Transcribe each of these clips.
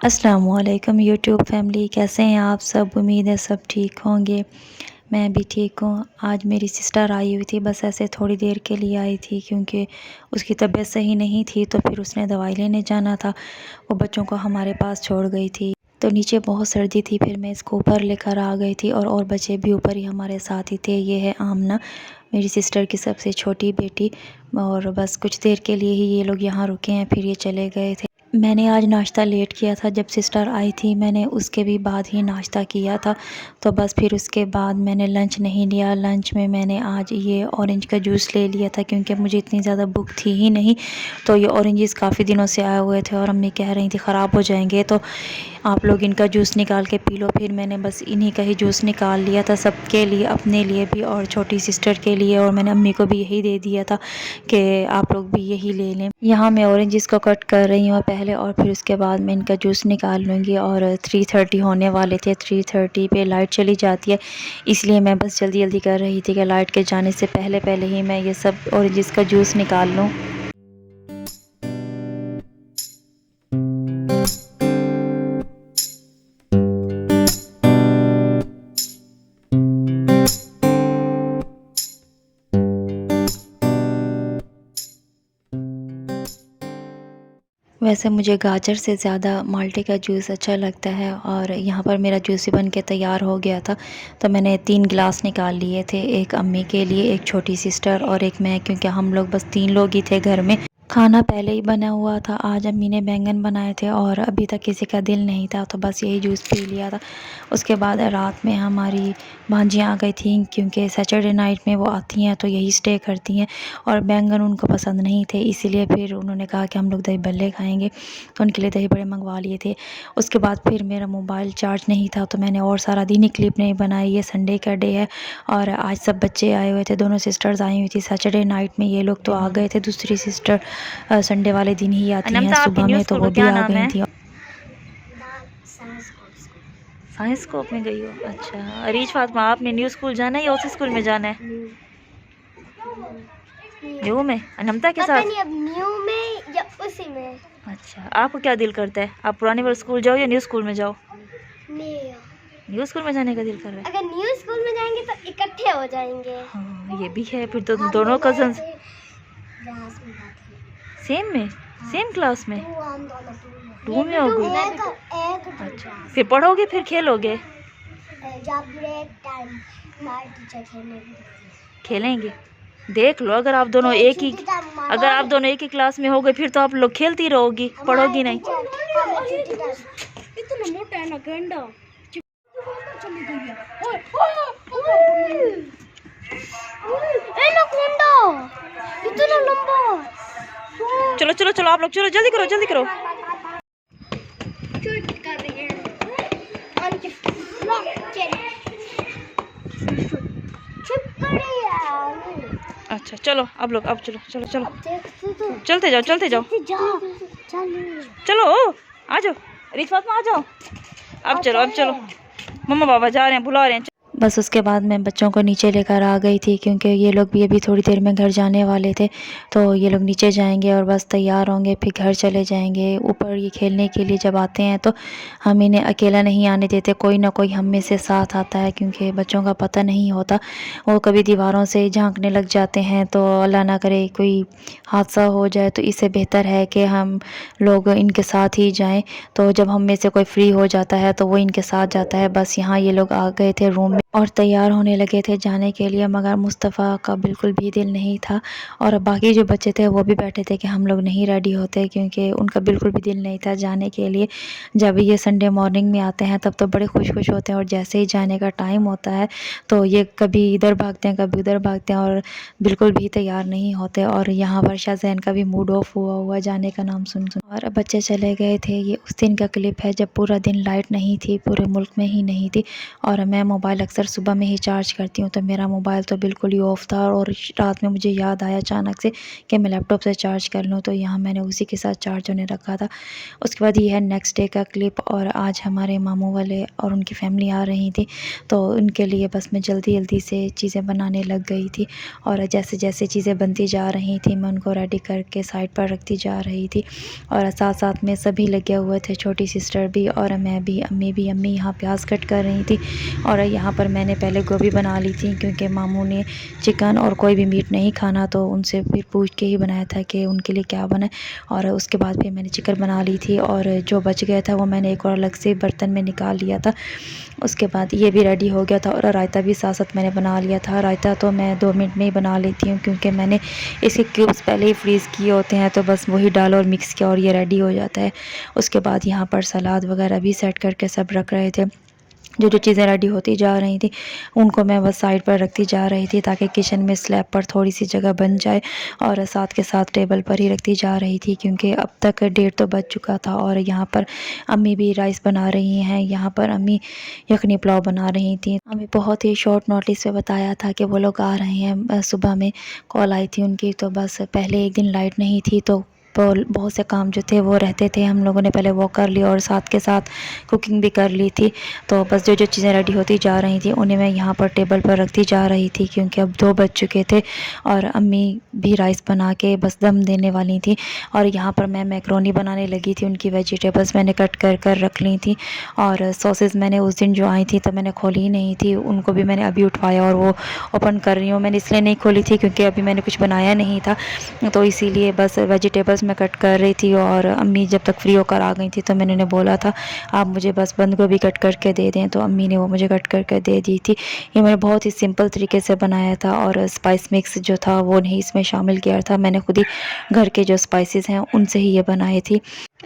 अस्सलामुअलैकुम YouTube family, कैसे हैं आप सब। उम्मीद है सब ठीक होंगे। मैं भी ठीक हूँ। आज मेरी सिस्टर आई हुई थी, बस ऐसे थोड़ी देर के लिए आई थी क्योंकि उसकी तबीयत सही नहीं थी, तो फिर उसने दवाई लेने जाना था। वो बच्चों को हमारे पास छोड़ गई थी, तो नीचे बहुत सर्दी थी। फिर मैं इसको ऊपर लेकर आ गई थी और बच्चे भी ऊपर ही हमारे साथ ही थे। ये है आमना, मेरी सिस्टर की सबसे छोटी बेटी। और बस कुछ देर के लिए ही ये लोग यहाँ रुके हैं, फिर ये चले गए थे। मैंने आज नाश्ता लेट किया था, जब सिस्टर आई थी मैंने उसके भी बाद ही नाश्ता किया था। तो बस फिर उसके बाद मैंने लंच नहीं लिया। लंच में मैंने आज ये ऑरेंज का जूस ले लिया था क्योंकि मुझे इतनी ज़्यादा भूख थी ही नहीं। तो ये ऑरेंजेस काफ़ी दिनों से आए हुए थे और अम्मी कह रही थी ख़राब हो जाएंगे, तो आप लोग इनका जूस निकाल के पी लो। फिर मैंने बस इन्हीं का ही जूस निकाल लिया था सबके लिए, अपने लिए भी और छोटी सिस्टर के लिए। और मैंने अम्मी को भी यही दे दिया था कि आप लोग भी यही ले लें। यहाँ मैं ऑरेंजेस को कट कर रही हूँ पहले, और फिर उसके बाद मैं इनका जूस निकाल लूँगी। और 3:30 होने वाले थे, 3:30 पे लाइट चली जाती है, इसलिए मैं बस जल्दी जल्दी कर रही थी कि लाइट के जाने से पहले पहले ही मैं ये सब ऑरेंजेस का जूस निकाल लूँ। वैसे मुझे गाजर से ज़्यादा माल्टे का जूस अच्छा लगता है। और यहाँ पर मेरा जूस भी बन के तैयार हो गया था, तो मैंने 3 गिलास निकाल लिए थे। एक अम्मी के लिए, एक छोटी सिस्टर और एक मैं, क्योंकि हम लोग बस 3 लोग ही थे घर में। खाना पहले ही बना हुआ था। आज अम्मी ने बैंगन बनाए थे और अभी तक किसी का दिल नहीं था, तो बस यही जूस पी लिया था। उसके बाद रात में हमारी भांजियाँ आ गई थी, क्योंकि सैटरडे नाइट में वो आती हैं तो यही स्टे करती हैं। और बैंगन उनको पसंद नहीं थे, इसीलिए फिर उन्होंने कहा कि हम लोग दही बल्ले खाएँगे, तो उनके लिए दही बड़े मंगवा लिए थे। उसके बाद फिर मेरा मोबाइल चार्ज नहीं था, तो मैंने और सारा दिन ही क्लिप नहीं बनाई। ये संडे का डे है और आज सब बच्चे आए हुए थे, दोनों सिस्टर्स आई हुई थी सैटरडे नाइट में। ये लोग तो आ गए थे, दूसरी सिस्टर संडे वाले दिन ही आती हैं अनमता, आपकी सुबह न्यू में, तो स्कूल वो का भी क्या आ नाम गई है? थी। साइंस स्कोप में गई हो? अच्छा। अरीज फातिमा, आपने न्यू स्कूल जाना है या उसी स्कूल में जाना है? न्यू में अनमता के पता साथ? नहीं अब न्यू में या उसी में। अच्छा, आपको क्या दिल करता है, आप पुराने वाले स्कूल जाओ या न्यू स्कूल में जाओ? न्यू। न्यू स्कूल में जाने का दिल कर रहा है? अगर न्यू स्कूल में जाएंगे तो इकट्ठे हो जाएंगे। हाँ, ये भी है। फिर तो हम दोनों दोनों कजन्स ऐसे क्लास में जाते सेम में, सेम क्लास में, हैं। हम दोनों टू में हो गई? एक अच्छा, फिर पढ़ोगे फिर खेलोगे? जब ब्रेक टाइम हमारे टीचर खेलने भी देते हैं। खेलेंगे। देख लो, अगर आप दोनों एक ही, अगर आप दोनों एक ही क्लास में हो गए फिर तो आप लोग खेलती रहोगी, पढ़ोगी नहीं। इतना मोटा है ना गंडा। चली गई है। ए ना गुंडा, इतना लंबा। चलो चलो चलो, आप लोग चलो, जल्दी करो जल्दी करो। शूट कर रही है। उनके ब्लॉक चल छुप गई है। अच्छा चलो, आप लोग अब चलो चलो चलो, देखते तो चलते जाओ चलते जाओ, चल चलो आ जाओ, रिच फातिमा आ जाओ। अब चलो अब चलो, मम्मा पापा जा रहे हैं, बुला रहे हैं। बस उसके बाद मैं बच्चों को नीचे लेकर आ गई थी, क्योंकि ये लोग भी अभी थोड़ी देर में घर जाने वाले थे। तो ये लोग नीचे जाएंगे और बस तैयार होंगे, फिर घर चले जाएंगे। ऊपर ये खेलने के लिए जब आते हैं तो हम इन्हें अकेला नहीं आने देते, कोई ना कोई हम में से साथ आता है, क्योंकि बच्चों का पता नहीं होता, वो कभी दीवारों से झांकने लग जाते हैं, तो अल्लाह ना करे कोई हादसा हो जाए। तो इससे बेहतर है कि हम लोग इनके साथ ही जाएँ। तो जब हम में से कोई फ्री हो जाता है तो वो इनके साथ जाता है। बस यहाँ ये लोग आ गए थे रूम में और तैयार होने लगे थे जाने के लिए, मगर मुस्तफ़ा का बिल्कुल भी दिल नहीं था। और बाकी जो बच्चे थे वो भी बैठे थे कि हम लोग नहीं रेडी होते, क्योंकि उनका बिल्कुल भी दिल नहीं था जाने के लिए। जब ये संडे मॉर्निंग में आते हैं तब तो बड़े खुश खुश होते हैं, और जैसे ही जाने का टाइम होता है तो ये कभी इधर भागते हैं कभी उधर भागते हैं, और बिल्कुल भी तैयार नहीं होते। और यहाँ वर्षा जैन का भी मूड ऑफ हुआ जाने का नाम सुन सुन। और बच्चे चले गए थे। ये उस दिन का क्लिप है जब पूरा दिन लाइट नहीं थी, पूरे मुल्क में ही नहीं थी। और मैं मोबाइल अक्सर अक्सर सुबह में ही चार्ज करती हूँ। तो मेरा मोबाइल तो बिल्कुल ही ऑफ था और रात में मुझे याद आया अचानक से कि मैं लैपटॉप से चार्ज कर लूँ, तो यहाँ मैंने उसी के साथ चार्ज होने रखा था। उसके बाद ये है नेक्स्ट डे का क्लिप। और आज हमारे मामू वाले और उनकी फैमिली आ रही थी, तो उनके लिए बस मैं जल्दी जल्दी से चीज़ें बनाने लग गई थी। और जैसे जैसे चीज़ें बनती जा रही थी मैं उनको रेडी करके साइड पर रखती जा रही थी। और साथ साथ में सभी लगे हुए थे, छोटी सिस्टर भी और मैं भी, अम्मी भी। अम्मी यहाँ प्याज कट कर रही थी और यहाँ पर मैंने पहले गोभी बना ली थी, क्योंकि मामू ने चिकन और कोई भी मीट नहीं खाना, तो उनसे फिर पूछ के ही बनाया था कि उनके लिए क्या बनाए। और उसके बाद फिर मैंने चिकन बना ली थी और जो बच गया था वो मैंने एक और अलग से बर्तन में निकाल लिया था। उसके बाद ये भी रेडी हो गया था और रायता भी साथ साथ मैंने बना लिया था। रायता तो मैं 2 मिनट में ही बना लेती हूँ, क्योंकि मैंने इसके क्यूब्स पहले ही फ्रीज़ किए होते हैं, तो बस वही डालो और मिक्स किया और ये रेडी हो जाता है। उसके बाद यहाँ पर सलाद वगैरह भी सेट करके सब रख रहे थे। जो जो चीज़ें रेडी होती जा रही थी उनको मैं बस साइड पर रखती जा रही थी, ताकि किचन में स्लैब पर थोड़ी सी जगह बन जाए। और साथ के साथ टेबल पर ही रखती जा रही थी, क्योंकि अब तक 1:30 तो बज चुका था। और यहाँ पर अम्मी भी राइस बना रही हैं, यहाँ पर अम्मी यखनी पुलाव बना रही थी। हमें बहुत ही शॉर्ट नोटिस पे बताया था कि वो लोग आ रहे हैं। सुबह में कॉल आई थी उनकी, तो बस पहले एक दिन लाइट नहीं थी, तो बहुत से काम जो थे वो रहते थे। हम लोगों ने पहले वो कर लिया और साथ के साथ कुकिंग भी कर ली थी। तो बस जो जो चीज़ें रेडी होती जा रही थी उन्हें मैं यहाँ पर टेबल पर रखती जा रही थी, क्योंकि अब 2 बज चुके थे और अम्मी भी राइस बना के बस दम देने वाली थी। और यहाँ पर मैं मैक्रोनी बनाने लगी थी। उनकी वेजिटेबल्स मैंने कट कर कर रख ली थी और सॉसेस मैंने उस दिन जो आई थी तो मैंने खोली ही नहीं थी, उनको भी मैंने अभी उठवाया और वो ओपन कर रही हूँ। मैंने इसलिए नहीं खोली थी क्योंकि अभी मैंने कुछ बनाया नहीं था, तो इसीलिए बस वेजिटेबल्स मैं कट कर रही थी। और अम्मी जब तक फ्री होकर आ गई थी तो मैंने उन्हें बोला था आप मुझे बस बंद गोभी कट करके दे दें, तो अम्मी ने वो मुझे कट करके दे दी थी। ये मैंने बहुत ही सिंपल तरीके से बनाया था और स्पाइस मिक्स जो था वो नहीं इसमें शामिल किया था। मैंने खुद ही घर के जो स्पाइसेस हैं उनसे ही ये बनाई थी।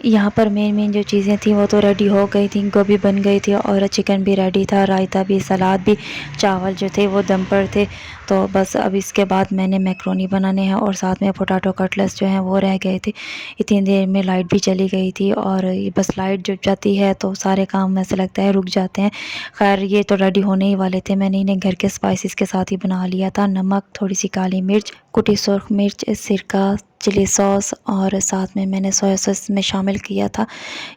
यहाँ पर मेन जो चीज़ें थी वो तो रेडी हो गई थी, गोभी बन गई थी और चिकन भी रेडी था, रायता भी, सलाद भी, चावल जो थे वो दम पर थे। तो बस अब इसके बाद मैंने मैक्रोनी बनाने हैं और साथ में पोटैटो कटलेट्स जो हैं वो रह गए थे। इतनी देर में लाइट भी चली गई थी और बस लाइट जब जाती है तो सारे काम ऐसे लगता है रुक जाते हैं। खैर ये तो रेडी होने ही वाले थे। मैंने इन्हें घर के स्पाइसेस के साथ ही बना लिया था। नमक, थोड़ी सी काली मिर्च, कुटी सुर्ख मिर्च, सिरका, चिली सॉस और साथ में मैंने सोया सॉस में शामिल किया था।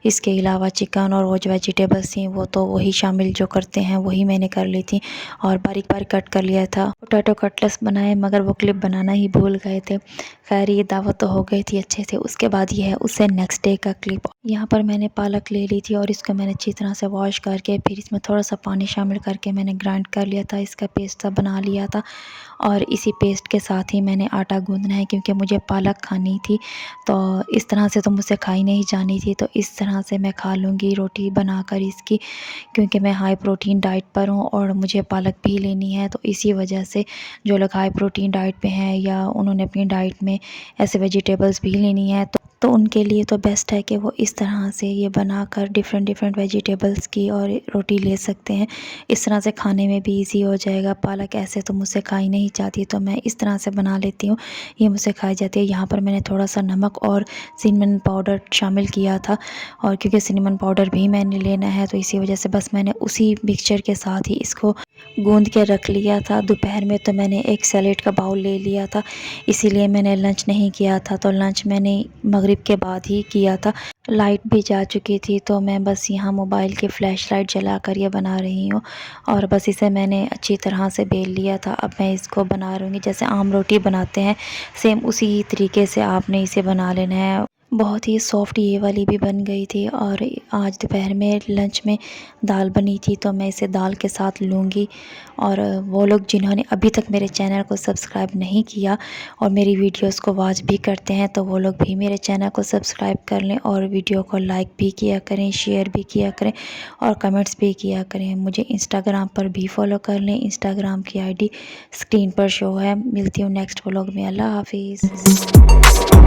इसके अलावा चिकन और वो जो वेजिटेबल्स थी वो तो वही शामिल जो करते हैं वही मैंने कर ली थी और बारीक बारीक कट कर लिया था। पोटैटो कटलेट्स बनाए मगर वो क्लिप बनाना ही भूल गए थे। खैर ये दावत तो हो गई थी अच्छे से। उसके बाद ये है उससे नेक्स्ट डे का क्लिप। यहाँ पर मैंने पालक ले ली थी और इसको मैंने अच्छी तरह से वॉश करके फिर इसमें थोड़ा सा पानी शामिल करके मैंने ग्राइंड कर लिया था, इसका पेस्ट सा बना लिया था। और इसी पेस्ट के साथ ही मैंने आटा गूंदना है, क्योंकि मुझे पालक खानी थी। तो इस तरह से तो मुझसे खाई नहीं जानी थी, तो इस तरह से मैं खा लूँगी रोटी बनाकर इसकी, क्योंकि मैं हाई प्रोटीन डाइट पर हूँ और मुझे पालक भी लेनी है। तो इसी वजह से जो लोग हाई प्रोटीन डाइट पे हैं या उन्होंने अपनी डाइट में ऐसे वेजिटेबल्स भी लेनी है तो उनके लिए तो बेस्ट है कि वो इस तरह से ये बनाकर डिफरेंट वेजिटेबल्स की और रोटी ले सकते हैं। इस तरह से खाने में भी इजी हो जाएगा। पालक ऐसे तो मुझसे खाई नहीं जाती, तो मैं इस तरह से बना लेती हूँ, ये मुझसे खाई जाती है। यहाँ पर मैंने थोड़ा सा नमक और सिनेमन पाउडर शामिल किया था, और क्योंकि सिनेमन पाउडर भी मैंने लेना है तो इसी वजह से बस मैंने उसी मिक्सचर के साथ ही इसको गूंद के रख लिया था। दोपहर में तो मैंने एक सैलेड का बाउल ले लिया था, इसीलिए मैंने लंच नहीं किया था। तो लंच मैंने मगरिब के बाद ही किया था। लाइट भी जा चुकी थी, तो मैं बस यहाँ मोबाइल की फ्लैश लाइट जला कर ये बना रही हूँ और बस इसे मैंने अच्छी तरह से बेल लिया था। अब मैं इसको बना रही हूँ जैसे आम रोटी बनाते हैं, सेम उसी तरीके से आपने इसे बना लेना है। बहुत ही सॉफ्ट ये वाली भी बन गई थी। और आज दोपहर में लंच में दाल बनी थी, तो मैं इसे दाल के साथ लूँगी। और वो लोग जिन्होंने अभी तक मेरे चैनल को सब्सक्राइब नहीं किया और मेरी वीडियोस को वॉच भी करते हैं, तो वो लोग भी मेरे चैनल को सब्सक्राइब कर लें और वीडियो को लाइक भी किया करें, शेयर भी किया करें और कमेंट्स भी किया करें। मुझे इंस्टाग्राम पर भी फॉलो कर लें, इंस्टाग्राम की ID स्क्रीन पर शो है। मिलती हूँ नेक्स्ट व्लॉग में। अल्लाह हाफिज़।